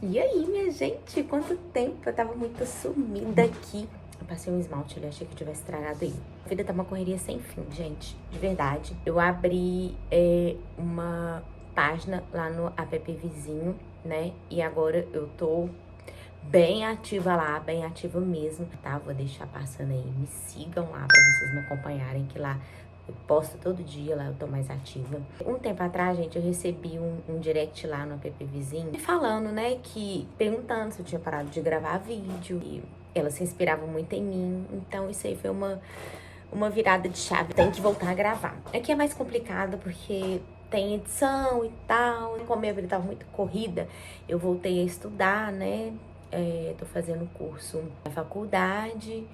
E aí, minha gente, quanto tempo? Eu tava muito sumida aqui. Eu passei um esmalte ali, achei que eu tivesse estragado ele. A vida tá uma correria sem fim, gente. De verdade. Eu abri uma página lá no app Vizinho, né? E agora eu tô bem ativa lá, bem ativa mesmo, tá? Vou deixar passando aí. Me sigam lá pra vocês me acompanharem, que lá eu posto todo dia, lá eu tô mais ativa. Um tempo atrás, gente, eu recebi um direct lá no app Vizinho, me falando, né, perguntando se eu tinha parado de gravar vídeo. E ela se inspirava muito em mim, então isso aí foi uma virada de chave. Tem que voltar a gravar. Aqui é mais complicado porque tem edição e tal. Como minha vida tava muito corrida, eu voltei a estudar, né? Tô fazendo curso na faculdade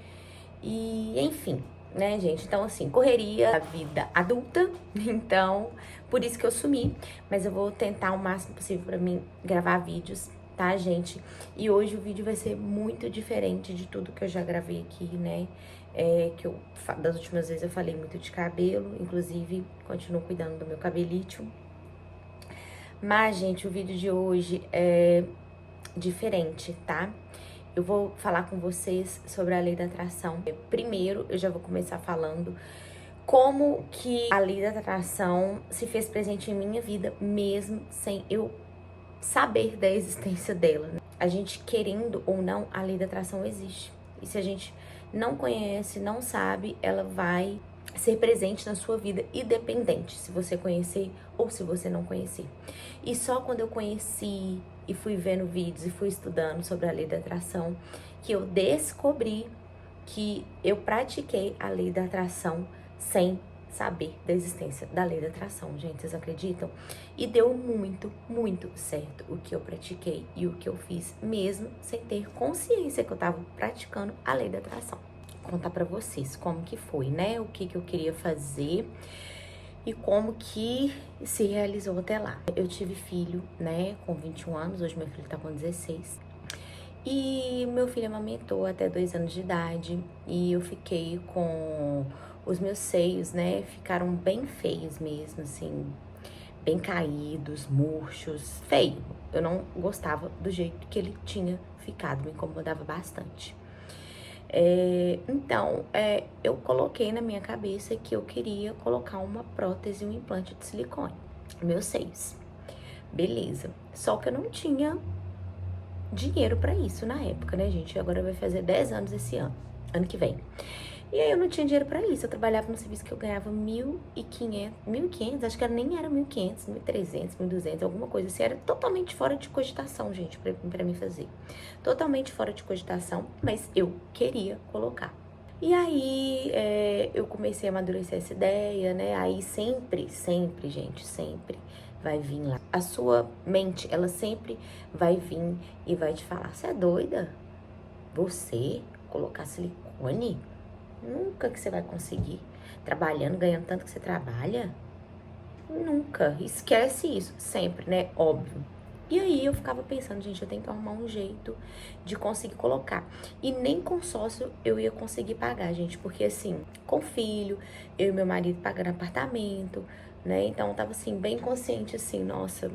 e, enfim, né, gente? Então, assim, correria da vida adulta. Então, por isso que eu sumi. Mas eu vou tentar o máximo possível pra mim gravar vídeos, tá, gente? E hoje o vídeo vai ser muito diferente de tudo que eu já gravei aqui, né? Das últimas vezes eu falei muito de cabelo, inclusive continuo cuidando do meu cabelito. Mas, gente, o vídeo de hoje é diferente, tá? Eu vou falar com vocês sobre a lei da atração. Primeiro, eu já vou começar falando como que a lei da atração se fez presente em minha vida, mesmo sem eu saber da existência dela, né? A gente querendo ou não, a lei da atração existe. E se a gente não conhece, não sabe, ela vai ser presente na sua vida, independente se você conhecer ou se você não conhecer. E só quando eu conheci e fui vendo vídeos e fui estudando sobre a lei da atração que eu descobri que eu pratiquei a lei da atração sem saber da existência da lei da atração, gente, vocês acreditam? E deu muito, muito certo o que eu pratiquei e o que eu fiz, mesmo sem ter consciência que eu tava praticando a lei da atração. Vou contar pra vocês como que foi, né? O que eu queria fazer e como que se realizou até lá. Eu tive filho, né, com 21 anos, hoje meu filho tá com 16. E meu filho amamentou até 2 anos de idade e eu fiquei com os meus seios, né? Ficaram bem feios mesmo, assim, bem caídos, murchos, feio. Eu não gostava do jeito que ele tinha ficado, me incomodava bastante. Então, eu coloquei na minha cabeça que eu queria colocar uma prótese, um implante de silicone, meus seios. Beleza. Só que eu não tinha dinheiro pra isso na época, né, gente? Agora vai fazer 10 anos esse ano que vem. E aí eu não tinha dinheiro pra isso. Eu trabalhava no serviço que eu ganhava 1.500, acho que nem era 1.500, 1.300, 1.200, alguma coisa assim. Era totalmente fora de cogitação, gente, pra mim fazer. Totalmente fora de cogitação, mas eu queria colocar. E aí eu comecei a amadurecer essa ideia, né? Aí sempre, gente, sempre vai vir lá. A sua mente, ela sempre vai vir e vai te falar: você é doida? Você colocar silicone? Nunca que você vai conseguir. Trabalhando, ganhando tanto que você trabalha? Nunca. Esquece isso. Sempre, né? Óbvio. E aí eu ficava pensando, gente, eu tenho que arrumar um jeito de conseguir colocar. E nem consórcio eu ia conseguir pagar, gente. Porque assim, com filho, eu e meu marido pagando apartamento, né? Então eu tava assim, bem consciente assim, nossa,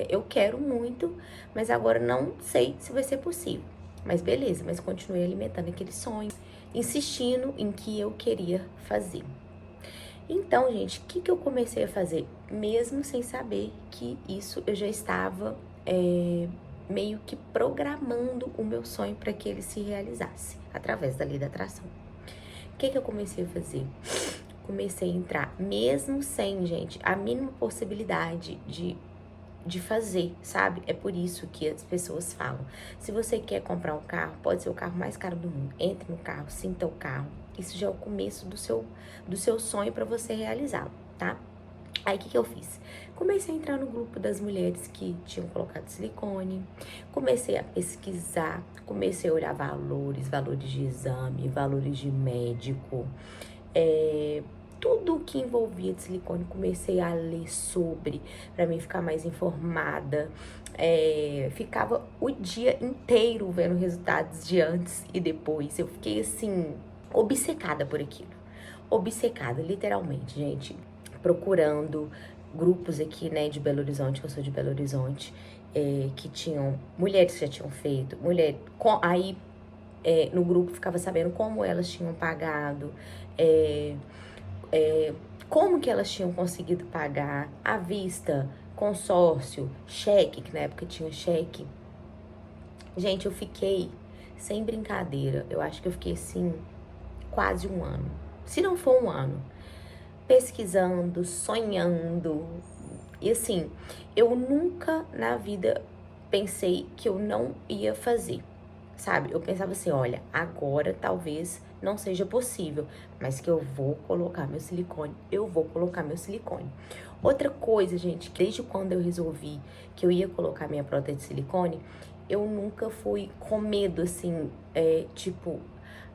eu quero muito, mas agora não sei se vai ser possível. Mas beleza, mas continuei alimentando aquele sonho, insistindo em que eu queria fazer. Então, gente, o que eu comecei a fazer? Mesmo sem saber que isso eu já estava meio que programando o meu sonho para que ele se realizasse, através da lei da atração. O que eu comecei a fazer? Comecei a entrar, mesmo sem, gente, a mínima possibilidade de fazer, sabe? É por isso que as pessoas falam: se você quer comprar um carro, pode ser o carro mais caro do mundo, entre no carro, sinta o carro. Isso já é o começo do seu sonho para você realizá-lo, tá? Aí, o que eu fiz? Comecei a entrar no grupo das mulheres que tinham colocado silicone, comecei a pesquisar, comecei a olhar valores de exame, valores de médico, tudo que envolvia de silicone, comecei a ler sobre, pra mim ficar mais informada. Ficava o dia inteiro vendo resultados de antes e depois. Eu fiquei assim, obcecada por aquilo. Obcecada, literalmente, gente. Procurando grupos aqui, né, de Belo Horizonte, que eu sou de Belo Horizonte, que tinham mulheres que já tinham feito, aí no grupo ficava sabendo como elas tinham pagado, é, como que elas tinham conseguido pagar, à vista, consórcio, cheque, que na época tinha cheque. Gente, eu fiquei, sem brincadeira, eu acho que eu fiquei assim, quase um ano. Se não for um ano, pesquisando, sonhando. E assim, eu nunca na vida pensei que eu não ia fazer, sabe? Eu pensava assim, olha, agora talvez não seja possível, mas que eu vou colocar meu silicone, eu vou colocar meu silicone. Outra coisa, gente, desde quando eu resolvi que eu ia colocar minha prótese de silicone, eu nunca fui com medo, assim, tipo,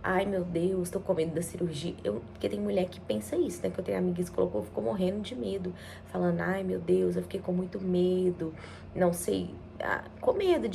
ai meu Deus, tô com medo da cirurgia. Porque tem mulher que pensa isso, né? Que eu tenho amigas que colocou, ficou morrendo de medo, falando, ai meu Deus, eu fiquei com muito medo, não sei, com medo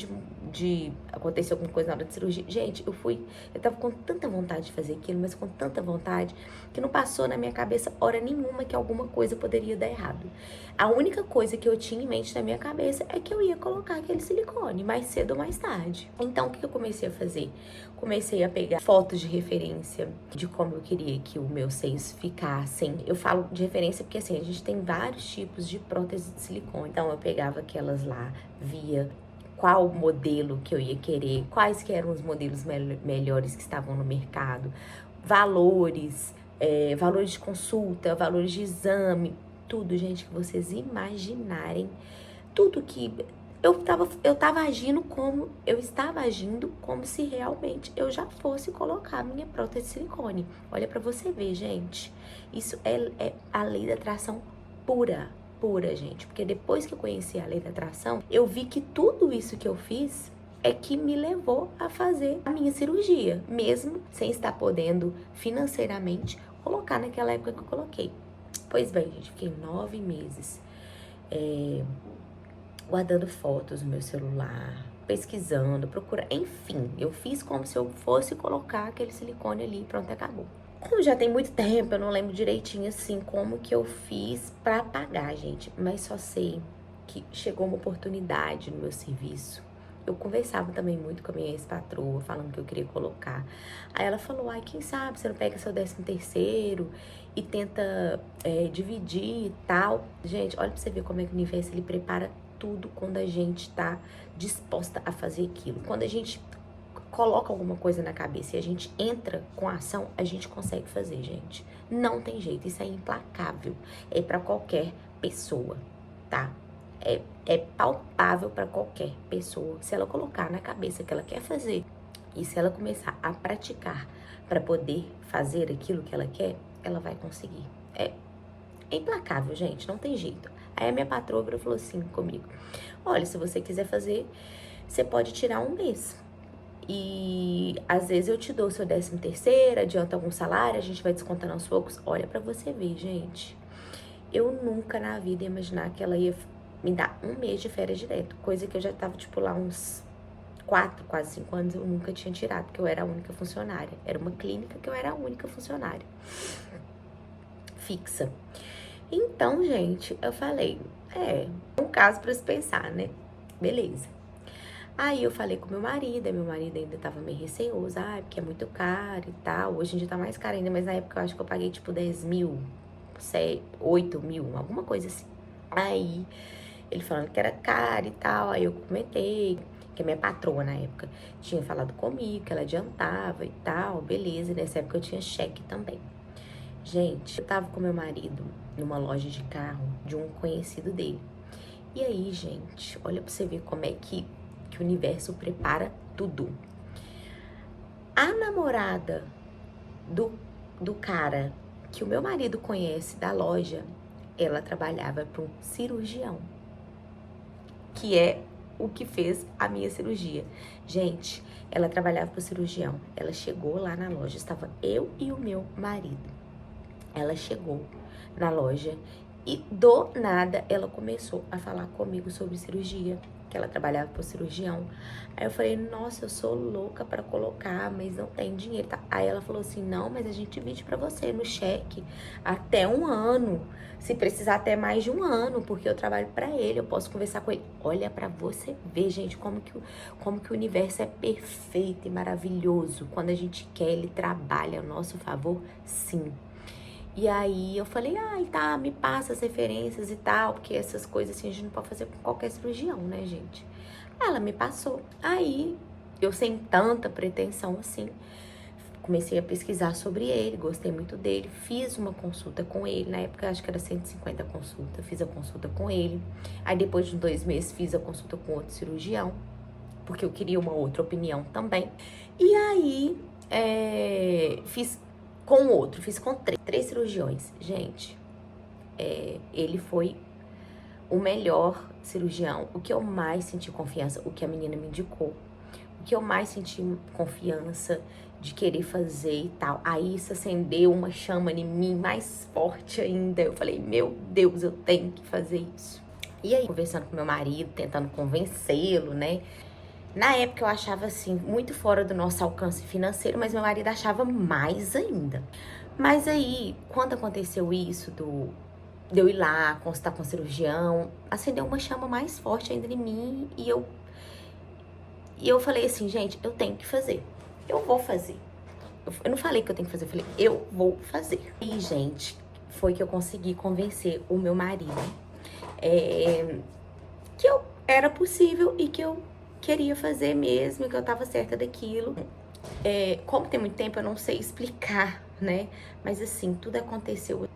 de acontecer alguma coisa na hora de cirurgia. Gente, eu tava com tanta vontade de fazer aquilo, mas com tanta vontade, que não passou na minha cabeça hora nenhuma que alguma coisa poderia dar errado. A única coisa que eu tinha em mente na minha cabeça é que eu ia colocar aquele silicone, mais cedo ou mais tarde. Então, o que eu comecei a fazer? Comecei a pegar fotos de referência de como eu queria que os meus seios ficassem. Eu falo de referência porque, assim, a gente tem vários tipos de prótese de silicone. Então, eu pegava aquelas lá, via qual modelo que eu ia querer, quais que eram os modelos melhores que estavam no mercado, valores, valores de consulta, valores de exame, tudo, gente, que vocês imaginarem, tudo que eu estava agindo como eu estava agindo como se realmente eu já fosse colocar minha prótese de silicone. Olha pra você ver, gente. Isso é a lei da atração pura, gente. Porque depois que eu conheci a lei da atração, eu vi que tudo isso que eu fiz é que me levou a fazer a minha cirurgia, mesmo sem estar podendo financeiramente colocar naquela época que eu coloquei. Pois bem, gente, fiquei 9 meses guardando fotos no meu celular, pesquisando, procurando, enfim, eu fiz como se eu fosse colocar aquele silicone ali e pronto, acabou. Como já tem muito tempo, eu não lembro direitinho assim como que eu fiz pra pagar, gente, mas só sei que chegou uma oportunidade no meu serviço. Eu conversava também muito com a minha ex-patroa, falando que eu queria colocar. Aí ela falou, ai, quem sabe você não pega seu 13º e tenta dividir e tal. Gente, olha pra você ver como é que o universo, ele prepara tudo quando a gente tá disposta a fazer aquilo. Quando a gente coloca alguma coisa na cabeça e a gente entra com a ação, a gente consegue fazer, gente. Não tem jeito, isso é implacável. É pra qualquer pessoa, tá? É palpável pra qualquer pessoa. Se ela colocar na cabeça que ela quer fazer e se ela começar a praticar pra poder fazer aquilo que ela quer, ela vai conseguir. É implacável, gente, não tem jeito. Aí a minha patroa falou assim comigo, olha, se você quiser fazer, você pode tirar um mês. E às vezes eu te dou o seu 13º, adianta algum salário, a gente vai descontando aos poucos. Olha pra você ver, gente. Eu nunca na vida ia imaginar que ela ia me dar um mês de férias direto. Coisa que eu já tava, tipo, lá uns 4, quase 5 anos, eu nunca tinha tirado, porque eu era a única funcionária. Era uma clínica que eu era a única funcionária fixa. Então, gente, eu falei, um caso pra se pensar, né? Beleza. Aí eu falei com meu marido ainda tava meio receoso, porque é muito caro e tal. Hoje em dia tá mais caro ainda, mas na época eu acho que eu paguei tipo 10 mil, 8 mil, alguma coisa assim. Aí ele falando que era caro e tal, aí eu comentei que a minha patroa na época tinha falado comigo, que ela adiantava e tal, beleza. E nessa época eu tinha cheque também. Gente, eu tava com meu marido numa loja de carro de um conhecido dele. E aí, gente, olha pra você ver como é que o universo prepara tudo. A namorada do cara que o meu marido conhece da loja, ela trabalhava para um cirurgião, que é o que fez a minha cirurgia. Gente, ela trabalhava para o cirurgião. Ela chegou lá na loja, estava eu e o meu marido. Ela chegou na loja e do nada ela começou a falar comigo sobre cirurgia. que ela trabalhava por cirurgião. Aí eu falei, nossa, eu sou louca pra colocar, mas não tem dinheiro, tá? Aí ela falou assim, não, mas a gente divide pra você no cheque até 1 ano. Se precisar até mais de 1 ano, porque eu trabalho pra ele, eu posso conversar com ele. Olha pra você ver, gente, como que o universo é perfeito e maravilhoso. Quando a gente quer, ele trabalha a nosso favor, sim. E aí eu falei, ai, tá, me passa as referências e tal, porque essas coisas assim a gente não pode fazer com qualquer cirurgião, né, gente? Ela me passou. Aí eu, sem tanta pretensão assim, comecei a pesquisar sobre ele, gostei muito dele, fiz uma consulta com ele, na época acho que era 150 consulta, fiz a consulta com ele. Aí depois de 2 meses fiz a consulta com outro cirurgião, porque eu queria uma outra opinião também. E aí fiz com outro, fiz com três cirurgiões. Gente, ele foi o melhor cirurgião, o que eu mais senti confiança, o que a menina me indicou, o que eu mais senti confiança de querer fazer e tal. Aí isso acendeu uma chama em mim mais forte ainda. Eu falei, meu Deus, eu tenho que fazer isso. E aí, conversando com meu marido, tentando convencê-lo, né? Na época eu achava assim, muito fora do nosso alcance financeiro, mas meu marido achava mais ainda. Mas aí, quando aconteceu isso de eu ir lá, consultar com o cirurgião, acendeu uma chama mais forte ainda em mim e eu falei assim, gente, eu tenho que fazer. Eu vou fazer. Eu não falei que eu tenho que fazer, eu falei, eu vou fazer. E, gente, foi que eu consegui convencer o meu marido que eu era possível e que eu queria fazer mesmo, que eu tava certa daquilo. Como tem muito tempo, eu não sei explicar, né? Mas assim, tudo aconteceu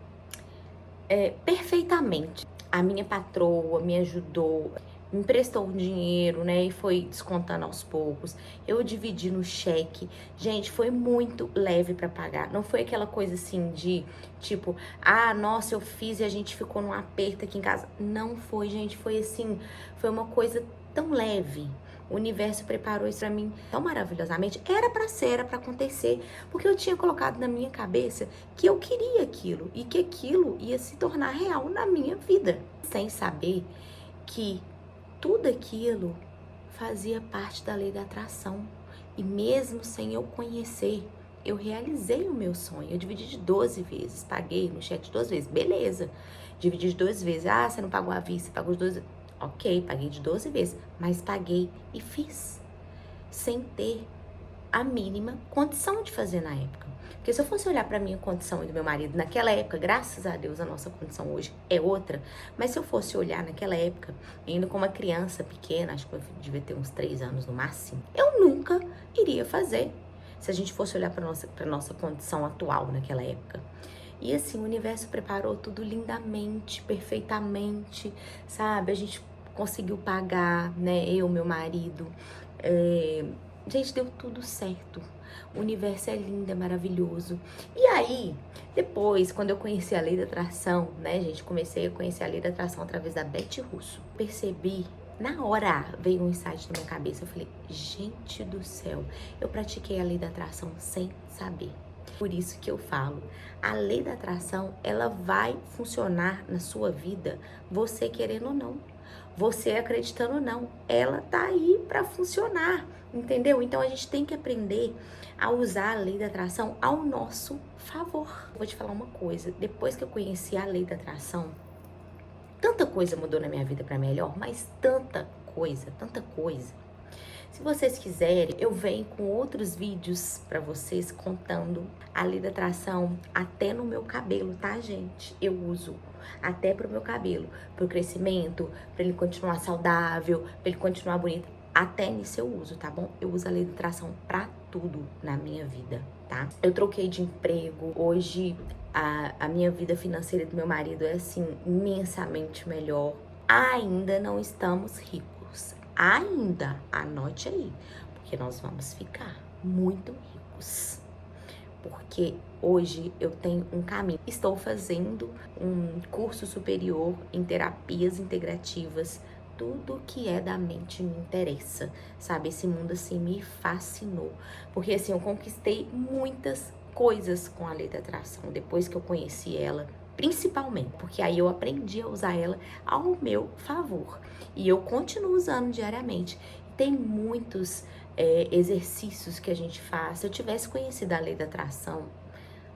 perfeitamente. A minha patroa me ajudou, me emprestou um dinheiro, né? E foi descontando aos poucos. Eu dividi no cheque. Gente, foi muito leve pra pagar. Não foi aquela coisa assim de, tipo, ah, nossa, eu fiz e a gente ficou num aperto aqui em casa. Não foi, gente. Foi assim, foi uma coisa tão leve. O universo preparou isso pra mim tão maravilhosamente. Era pra acontecer, porque eu tinha colocado na minha cabeça que eu queria aquilo e que aquilo ia se tornar real na minha vida, sem saber que tudo aquilo fazia parte da lei da atração. E mesmo sem eu conhecer, eu realizei o meu sonho. Eu dividi de 12 vezes, paguei no cheque de 12 vezes, beleza. Dividi de 12 vezes, ah, você não pagou à vista, você pagou de 12 vezes. Ok, paguei de 12 vezes, mas paguei e fiz, sem ter a mínima condição de fazer na época. Porque se eu fosse olhar pra minha condição e do meu marido naquela época, graças a Deus a nossa condição hoje é outra, mas se eu fosse olhar naquela época, ainda com uma criança pequena, acho que eu devia ter uns 3 anos no máximo, eu nunca iria fazer, se a gente fosse olhar pra nossa condição atual naquela época. E assim, o universo preparou tudo lindamente, perfeitamente, sabe? A gente conseguiu pagar, né? Eu, meu marido. Gente, deu tudo certo. O universo é lindo, é maravilhoso. E aí, depois, quando eu conheci a lei da atração, né, gente? Comecei a conhecer a lei da atração através da Beth Russo. Percebi, na hora veio um insight na minha cabeça. Eu falei, gente do céu, eu pratiquei a lei da atração sem saber. Por isso que eu falo, a lei da atração, ela vai funcionar na sua vida, você querendo ou não, você acreditando ou não, ela tá aí para funcionar, entendeu? Então a gente tem que aprender a usar a lei da atração ao nosso favor. Vou te falar uma coisa, depois que eu conheci a lei da atração, tanta coisa mudou na minha vida para melhor, mas tanta coisa, tanta coisa. Se vocês quiserem, eu venho com outros vídeos pra vocês contando a lei da atração até no meu cabelo, tá, gente? Eu uso até pro meu cabelo, pro crescimento, pra ele continuar saudável, pra ele continuar bonito. Até nisso eu uso, tá bom? Eu uso a lei da atração pra tudo na minha vida, tá? Eu troquei de emprego, hoje a minha vida financeira do meu marido é, assim, imensamente melhor. Ainda não estamos ricos. Ainda, anote aí, porque nós vamos ficar muito ricos. Porque hoje eu tenho um caminho. Estou fazendo um curso superior em terapias integrativas. Tudo que é da mente me interessa, sabe? Esse mundo, assim, me fascinou. Porque, assim, eu conquistei muitas coisas com a lei da atração. Depois que eu conheci ela, principalmente, porque aí eu aprendi a usar ela ao meu favor. E eu continuo usando diariamente. Tem muitos exercícios que a gente faz. Se eu tivesse conhecido a lei da atração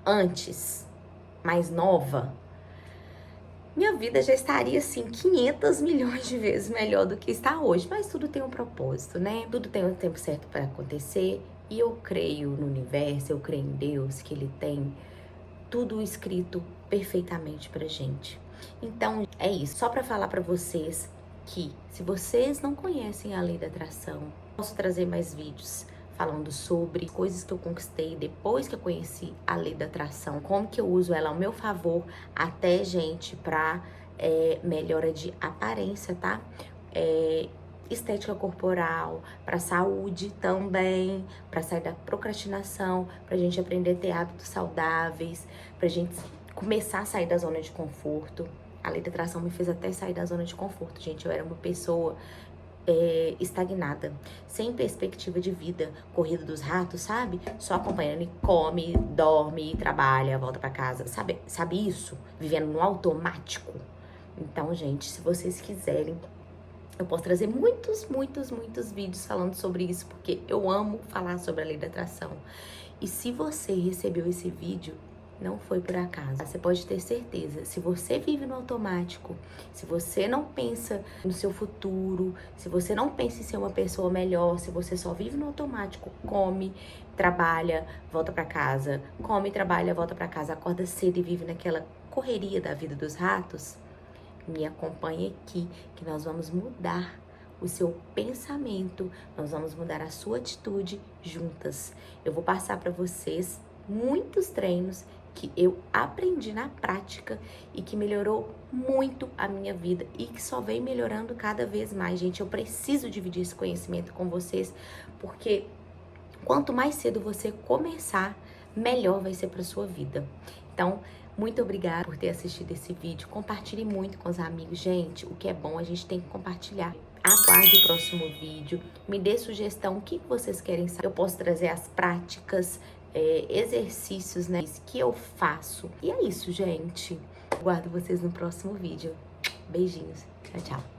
antes, mais nova, minha vida já estaria, assim, 500 milhões de vezes melhor do que está hoje. Mas tudo tem um propósito, né? Tudo tem um tempo certo para acontecer. E eu creio no universo, eu creio em Deus, que Ele tem tudo escrito perfeitamente pra gente. Então, é isso. Só para falar para vocês que, se vocês não conhecem a lei da atração, posso trazer mais vídeos falando sobre coisas que eu conquistei depois que eu conheci a lei da atração, como que eu uso ela ao meu favor, até, gente, pra melhora de aparência, tá? Estética corporal, para saúde também, para sair da procrastinação, pra gente aprender a ter hábitos saudáveis, pra gente começar a sair da zona de conforto. A lei da atração me fez até sair da zona de conforto, gente. Eu era uma pessoa estagnada, sem perspectiva de vida, corrida dos ratos, sabe? Só acompanhando, e come, dorme, trabalha, volta pra casa, sabe isso? Vivendo no automático. Então, gente, se vocês quiserem, eu posso trazer muitos vídeos falando sobre isso, porque eu amo falar sobre a lei da atração. E se você recebeu esse vídeo, não foi por acaso. Você pode ter certeza, se você vive no automático, se você não pensa no seu futuro, se você não pensa em ser uma pessoa melhor, se você só vive no automático, come, trabalha, volta pra casa, come, trabalha, volta pra casa, acorda cedo e vive naquela correria da vida dos ratos, me acompanhe aqui, que nós vamos mudar o seu pensamento, nós vamos mudar a sua atitude juntas. Eu vou passar para vocês muitos treinos que eu aprendi na prática e que melhorou muito a minha vida e que só vem melhorando cada vez mais, gente. Eu preciso dividir esse conhecimento com vocês, porque quanto mais cedo você começar, melhor vai ser para sua vida. Então, muito obrigada por ter assistido esse vídeo. Compartilhe muito com os amigos. Gente, o que é bom a gente tem que compartilhar. Aguarde o próximo vídeo. Me dê sugestão, o que vocês querem saber. Eu posso trazer as práticas, exercícios, né, que eu faço. E é isso, gente. Aguardo vocês no próximo vídeo. Beijinhos. Tchau, tchau.